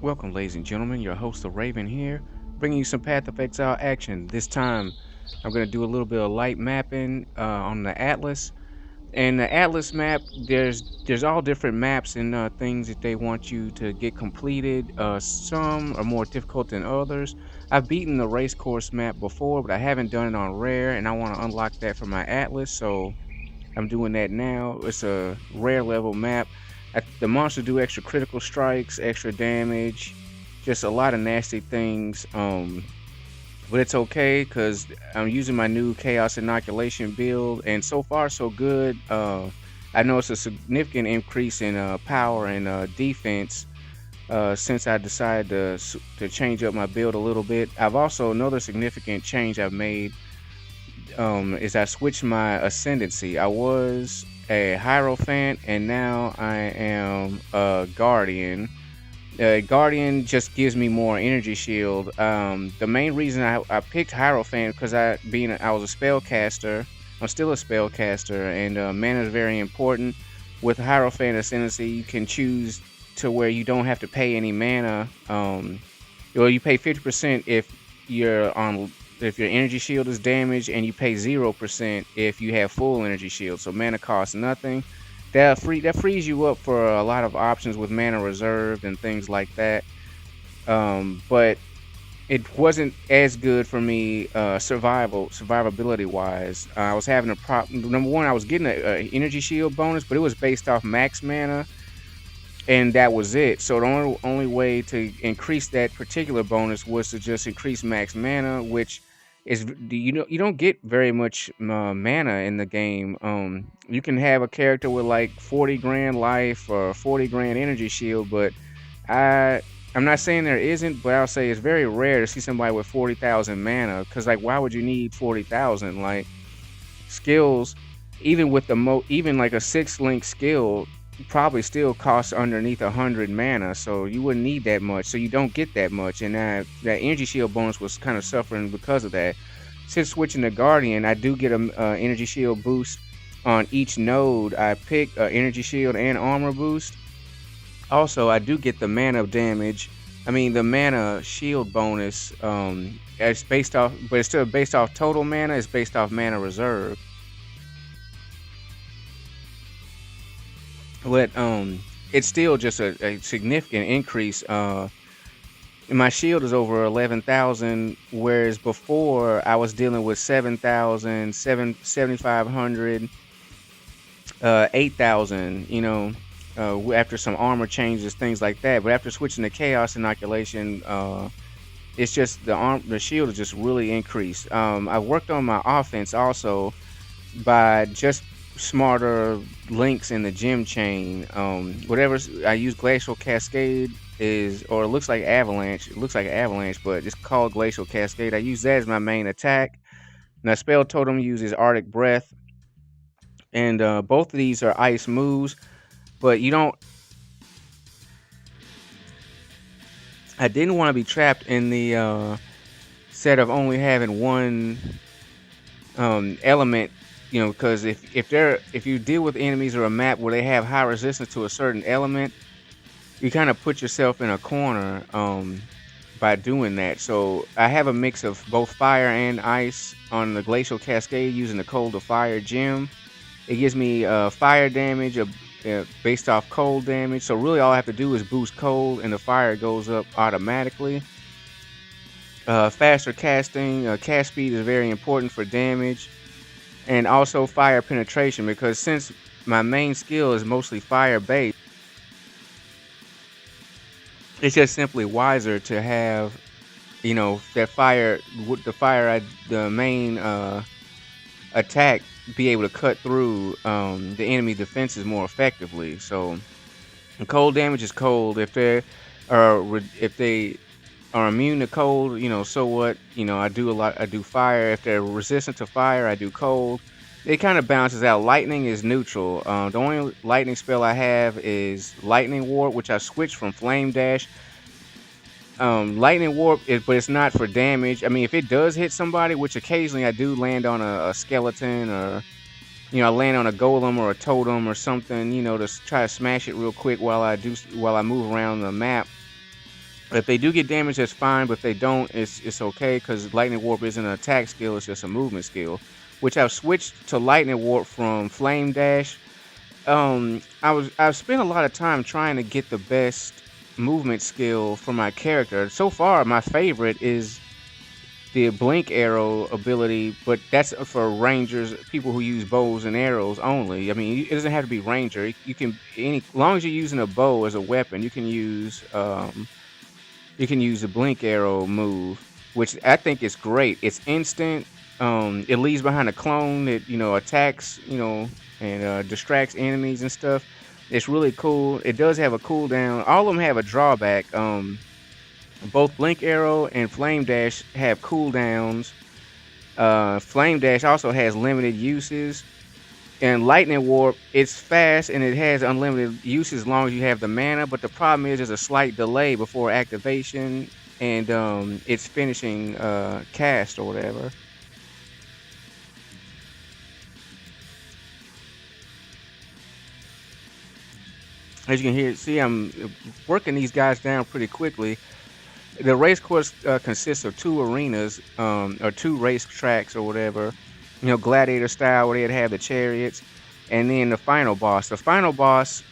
Welcome, ladies and gentlemen. Your host, the Raven, here, bringing you some Path of Exile action. This time, I'm going to do a little bit of light mapping on the Atlas. And the Atlas map, there's all different maps and things that they want you to get completed. Some are more difficult than others. I've beaten the Racecourse map before, but I haven't done it on rare, and I want to unlock that for my Atlas. So I'm doing that now. It's a rare level map. The monsters do extra critical strikes, extra damage, just a lot of nasty things. But it's okay because I'm using my new Chaos Inoculation build, and so far so good. I know it's a significant increase in power and defense since I decided to change up my build a little bit. I've also another significant change I've made is I switched my ascendancy. I was a Hierophant and now I am a Guardian. Guardian just gives me more energy shield. The main reason I picked Hierophant because I was a spellcaster. I'm still a spellcaster, and mana is very important. With Hierophant Ascendancy, you can choose to where you don't have to pay any mana. Well, you pay 50% if your energy shield is damaged, and you pay 0% if you have full energy shield. So mana costs nothing. That frees you up for a lot of options with mana reserved and things like that. But it wasn't as good for me survivability wise. I was having a problem. Number one, I was getting an energy shield bonus, but it was based off max mana, and that was it. So the only way to increase that particular bonus was to just increase max mana, which is you don't get very much mana in the game. You can have a character with like 40 grand life or 40 grand energy shield, but I'm not saying there isn't, but I'll say it's very rare to see somebody with 40,000 mana. Because like, why would you need 40,000? Like, skills, even with even like a 6-link skill, probably still costs underneath 100 mana, so you wouldn't need that much, so you don't get that much. And that energy shield bonus was kind of suffering because of that. Since switching to Guardian, I do get a energy shield boost on each node I pick, energy shield and armor boost. Also, I do get the mana damage, the mana shield bonus. It's based off, but it's still based off total mana. It's based off mana reserve. But it's still just a significant increase. My shield is over 11,000, whereas before I was dealing with 7,000, 7,500, 8,000. After some armor changes, things like that. But after switching to Chaos Inoculation, it's just the shield is just really increased. I worked on my offense also by just smarter links in the gem chain. Whatever I use, Glacial Cascade or it looks like Avalanche. It looks like Avalanche, but it's called Glacial Cascade. I use that as my main attack. Now, Spell Totem uses Arctic Breath, and both of these are ice moves, but you don't. I didn't want to be trapped in the set of only having one element. Because if you deal with enemies or a map where they have high resistance to a certain element, you kind of put yourself in a corner by doing that. So I have a mix of both fire and ice on the Glacial Cascade using the Cold to Fire gem. It gives me fire damage based off cold damage. So really all I have to do is boost cold and the fire goes up automatically. Faster casting. Cast speed is very important for damage. And also fire penetration, because since my main skill is mostly fire based, it's just simply wiser to have, that the main attack be able to cut through the enemy defenses more effectively. So cold damage is cold. If they are immune to cold, so what? I do fire. If they're resistant to fire, I do cold. It kind of balances out. Lightning is neutral. The only lightning spell I have is Lightning Warp, which I switched from Flame Dash. Lightning Warp, but it's not for damage. If it does hit somebody, which occasionally I do land on a skeleton, or I land on a golem or a totem or something, to try to smash it real quick while I move around the map. If they do get damaged, that's fine. But if they don't, it's okay because Lightning Warp isn't an attack skill; it's just a movement skill. Which I've switched to Lightning Warp from Flame Dash. I've spent a lot of time trying to get the best movement skill for my character. So far, my favorite is the blink arrow ability, but that's for rangers, people who use bows and arrows only. I mean, it doesn't have to be ranger. You can as long as you're using a bow as a weapon, you can use the blink arrow move, which I think is great. It's instant. It leaves behind a clone that attacks, and distracts enemies and stuff. It's really cool. It does have a cooldown. All of them have a drawback. Both Blink Arrow and Flame Dash have cooldowns. Flame Dash also has limited uses. And Lightning Warp, it's fast and it has unlimited uses as long as you have the mana. But the problem is there's a slight delay before activation and its finishing cast or whatever. As you can see, I'm working these guys down pretty quickly. The race course consists of two arenas, or two race tracks or whatever, gladiator style, where they'd have the chariots, and then the final boss. The final boss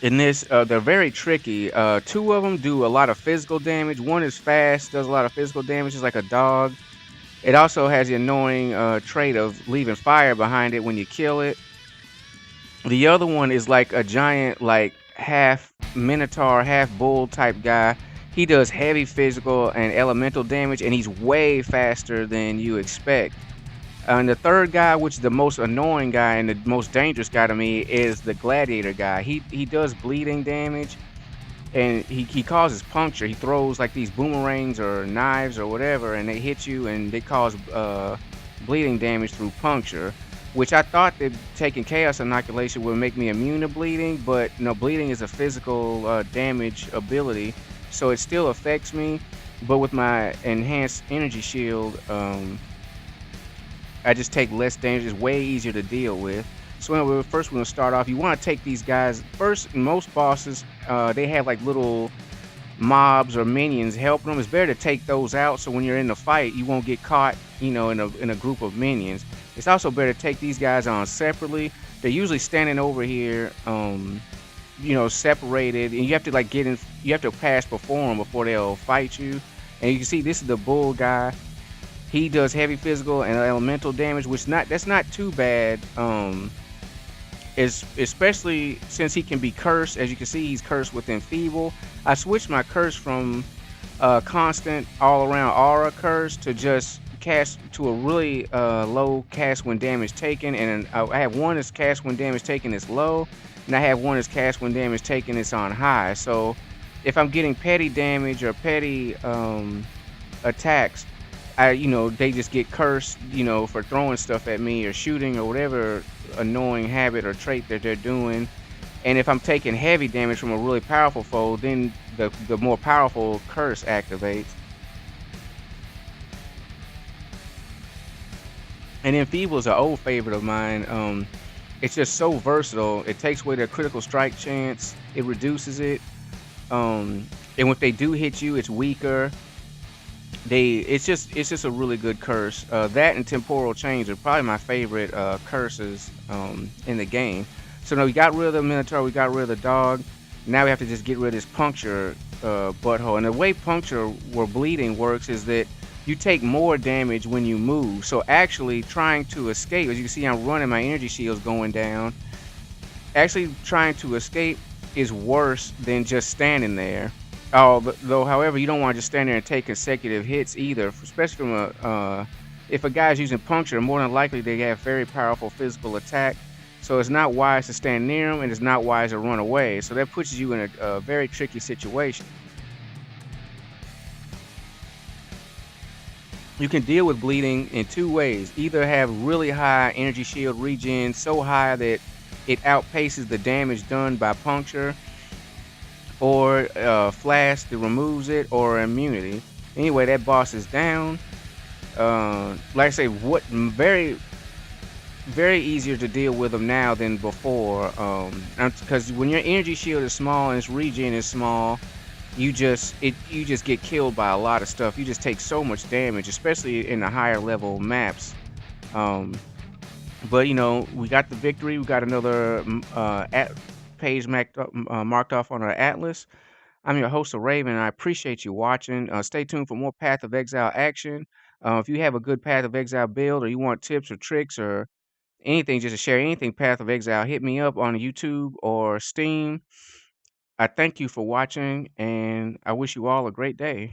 in this, they're very tricky. Two of them do a lot of physical damage. One is fast, does a lot of physical damage, it's like a dog. It also has the annoying trait of leaving fire behind it when you kill it. The other one is like a giant, like half minotaur, half bull type guy. He does heavy physical and elemental damage, and he's way faster than you expect. And the third guy, which is the most annoying guy and the most dangerous guy to me, is the gladiator guy. He does bleeding damage, and he causes puncture. He throws like these boomerangs or knives or whatever, and they hit you, and they cause bleeding damage through puncture. Which I thought that taking Chaos Inoculation would make me immune to bleeding, but bleeding is a physical damage ability, so it still affects me. But with my enhanced energy shield, I just take less damage. It's way easier to deal with. So anyway, first we're gonna start off. You want to take these guys first. Most bosses, they have like little mobs or minions helping them. It's better to take those out, so when you're in the fight, you won't get caught, in a group of minions. It's also better to take these guys on separately. They're usually standing over here, separated, and you have to like get in. You have to pass before them before they'll fight you. And you can see this is the bull guy. He does heavy physical and elemental damage, which that's not too bad. Especially since he can be cursed. As you can see, he's cursed with Enfeeble. I switched my curse from constant all around aura curse to just cast to a really low cast when damage taken, and I have one that's cast when damage taken is low, and I have one that's cast when damage taken is on high. So if I'm getting petty damage or petty attacks, they just get cursed, for throwing stuff at me or shooting or whatever annoying habit or trait that they're doing. And if I'm taking heavy damage from a really powerful foe, then the more powerful curse activates. And Enfeeble is an old favorite of mine. It's just so versatile. It takes away their critical strike chance. It reduces it. And if they do hit you, it's weaker. It's just a really good curse. That and Temporal Change are probably my favorite curses in the game. So now we got rid of the Minotaur, we got rid of the dog. Now we have to just get rid of this puncture butthole. And the way puncture or bleeding works is that you take more damage when you move. So actually trying to escape, as you can see I'm running, my energy shield's going down. Actually trying to escape is worse than just standing there. Though, however, you don't want to just stand there and take consecutive hits either, especially from if a guy's using puncture, more than likely they have very powerful physical attack. So it's not wise to stand near them, and it's not wise to run away. So that puts you in a very tricky situation. You can deal with bleeding in two ways. Either have really high energy shield regen, so high that it outpaces the damage done by puncture, or flash that removes it, or immunity. Anyway, that boss is down. Like I say, very easier to deal with them now than before. Because when your energy shield is small and its regen is small, you just get killed by a lot of stuff. You just take so much damage, especially in the higher level maps. Um, but we got the victory. We got another page marked off on our atlas. I'm your host, Raven, and I appreciate you watching. Stay tuned for more Path of Exile action. If you have a good Path of Exile build, or you want tips or tricks or anything, just to share anything Path of Exile, hit me up on YouTube or Steam. I thank you for watching, and I wish you all a great day.